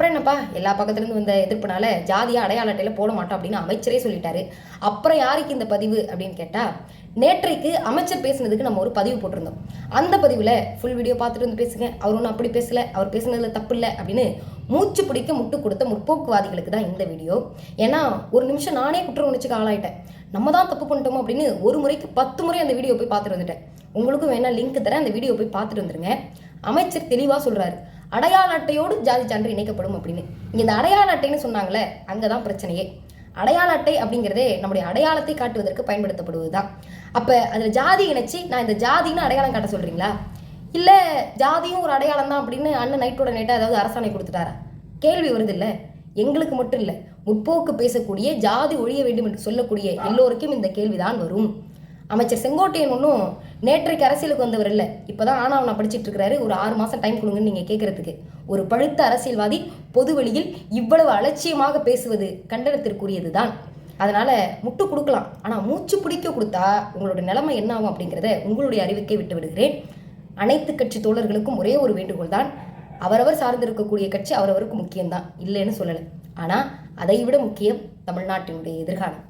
அப்புறம் என்னப்பா எல்லா பக்கத்துலேருந்து வந்த எதிர்ப்புனால ஜாதியாக அடையாள அட்டையில் போட மாட்டோம் அப்படின்னு அமைச்சரே சொல்லிட்டாரு. அப்புறம் யாருக்கு இந்த பதிவு அப்படின்னு கேட்டால், நேற்றைக்கு அமைச்சர் பேசுனதுக்கு நம்ம ஒரு பதிவு போட்டிருந்தோம். அந்த பதிவில் ஃபுல் வீடியோ பார்த்துட்டு வந்து பேசுங்க, அவர் ஒன்றும் அப்படி பேசலை, அவர் பேசுனதில் தப்பு இல்லை அப்படின்னு மூச்சு பிடிக்க முட்டு கொடுத்த முற்போக்குவாதிகளுக்கு தான் இந்த வீடியோ. ஏன்னா ஒரு நிமிஷம் நானே குற்ற உணர்ச்சிக்கு ஆளாயிட்டேன். நம்ம தான் தப்பு பண்ணிட்டோமோ அப்படின்னு ஒரு முறைக்கு 10 முறை அந்த வீடியோ போய் பார்த்துட்டு வந்துட்டேன். உங்களுக்கும் வேணா லிங்க் தரேன், அந்த வீடியோ போய் பார்த்துட்டு வந்துருங்க. அமைச்சர் தெளிவாக சொல்கிறாரு, அடையாள அட்டையோடு ஜாதி சான்று இணைக்கப்படும் அப்படின்னு. இங்கே இந்த அடையாள அட்டைன்னு சொன்னாங்களே, அங்கே தான் பிரச்சனையே. அடையாள அட்டை அப்படிங்கிறதே நம்முடைய அடையாளத்தை காட்டுவதற்கு பயன்படுத்தப்படுவது தான். அப்போ அதில் ஜாதி இணைச்சி நான் இந்த ஜாதின்னு அடையாளம் காட்ட சொல்கிறீங்களா? இல்லை ஜாதியும் ஒரு அடையாளம் தான் அப்படின்னு அண்ணன் நைட்டோட நைட்டாக ஏதாவது அரசாணை கொடுத்துட்டாரா? கேள்வி வருது இல்லை. எங்களுக்கு மட்டும் இல்லை, முற்போக்கு பேசக்கூடிய ஜாதி ஒழிய வேண்டும் என்று சொல்லக்கூடிய எல்லோருக்கும் இந்த கேள்விதான் வரும். அமைச்சர் செங்கோட்டையன் ஒன்றும் நேற்றைக்கு அரசியலுக்கு வந்தவர் இல்லை, இப்போதான் ஆனாவனா படிச்சுட்டு இருக்கிறாரு. ஒரு 6 மாதம் டைம் கொடுங்கன்னு நீங்கள் கேட்குறதுக்கு. ஒரு பழுத்த அரசியல்வாதி பொது வெளியில் இவ்வளவு அலட்சியமாக பேசுவது கண்டனத்திற்குரியது தான். அதனால் முட்டு கொடுக்கலாம், ஆனால் மூச்சு பிடிக்க கொடுத்தா உங்களோட நிலைமை என்ன ஆகும் அப்படிங்கிறத உங்களுடைய அறிவுக்கே விட்டு விடுகிறேன். அனைத்து கட்சி தோழர்களுக்கும் ஒரே ஒரு வேண்டுகோள் தான், அவரவர் சார்ந்திருக்கக்கூடிய கட்சி அவரவருக்கு முக்கியம்தான், இல்லைன்னு சொல்லலை. ஆனால் அதை விட முக்கியம் தமிழ்நாட்டினுடைய எதிர்காலம்.